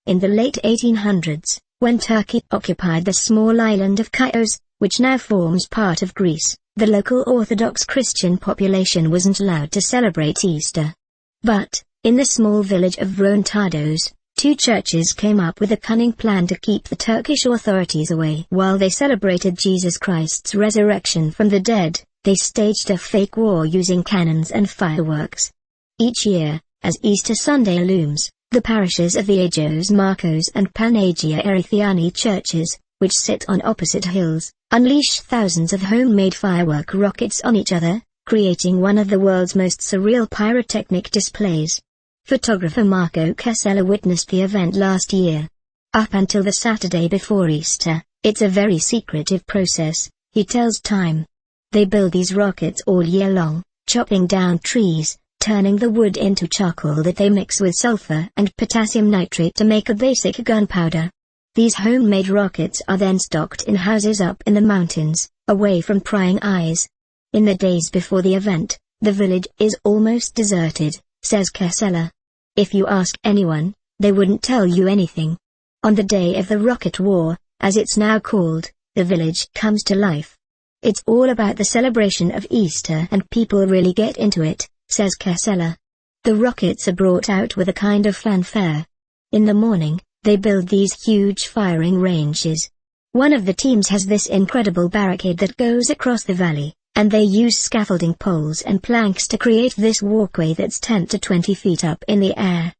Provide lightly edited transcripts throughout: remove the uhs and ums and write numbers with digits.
In the late 1800s, when Turkey occupied the small island of Chios, which now forms part of Greece, the local Orthodox Christian population wasn't allowed to celebrate Easter. But, in the small village of Vrontados, two churches came up with a cunning plan to keep the Turkish authorities away. While they celebrated Jesus Christ's resurrection from the dead, they staged a fake war using cannons and fireworks. Each year, as Easter Sunday looms, the parishes of the Agios Marcos and Panagia Erythiani churches, which sit on opposite hills, unleash thousands of homemade firework rockets on each other, creating one of the world's most surreal pyrotechnic displays. Photographer Marco Casella witnessed the event last year. Up until the Saturday before Easter, it's a very secretive process, he tells Time. They build these rockets all year long, chopping down trees, turning the wood into charcoal that they mix with sulfur and potassium nitrate to make a basic gunpowder. These homemade rockets are then stocked in houses up in the mountains, away from prying eyes. In the days before the event, the village is almost deserted, says Casella. If you ask anyone, they wouldn't tell you anything. On the day of the rocket war, as it's now called, the village comes to life. It's all about the celebration of Easter and people really get into it, says Casella. The rockets are brought out with a kind of fanfare. In the morning, they build these huge firing ranges. One of the teams has this incredible barricade that goes across the valley, and they use scaffolding poles and planks to create this walkway that's 10 to 20 feet up in the air.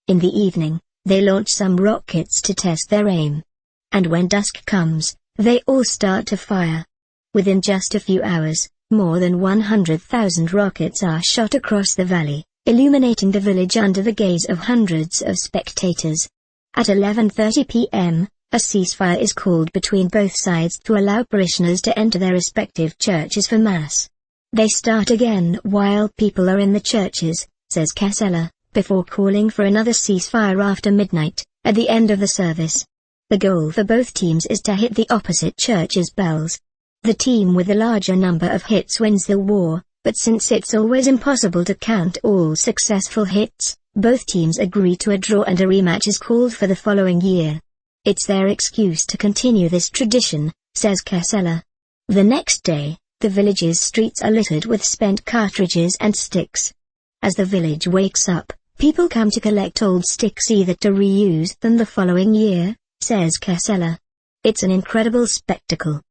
In the evening, they launch some rockets to test their aim. And when dusk comes, they all start to fire. Within just a few hours, more than 100,000 rockets are shot across the valley, illuminating the village under the gaze of hundreds of spectators. At 11:30 p.m., a ceasefire is called between both sides to allow parishioners to enter their respective churches for Mass. They start again while people are in the churches, says Casella, before calling for another ceasefire after midnight, at the end of the service. The goal for both teams is to hit the opposite churches' bells. The team with the larger number of hits wins the war, but since it's always impossible to count all successful hits, both teams agree to a draw and a rematch is called for the following year. It's their excuse to continue this tradition, says Casella. The next day, the village's streets are littered with spent cartridges and sticks. As the village wakes up, people come to collect old sticks either to reuse them the following year, says Casella. It's an incredible spectacle.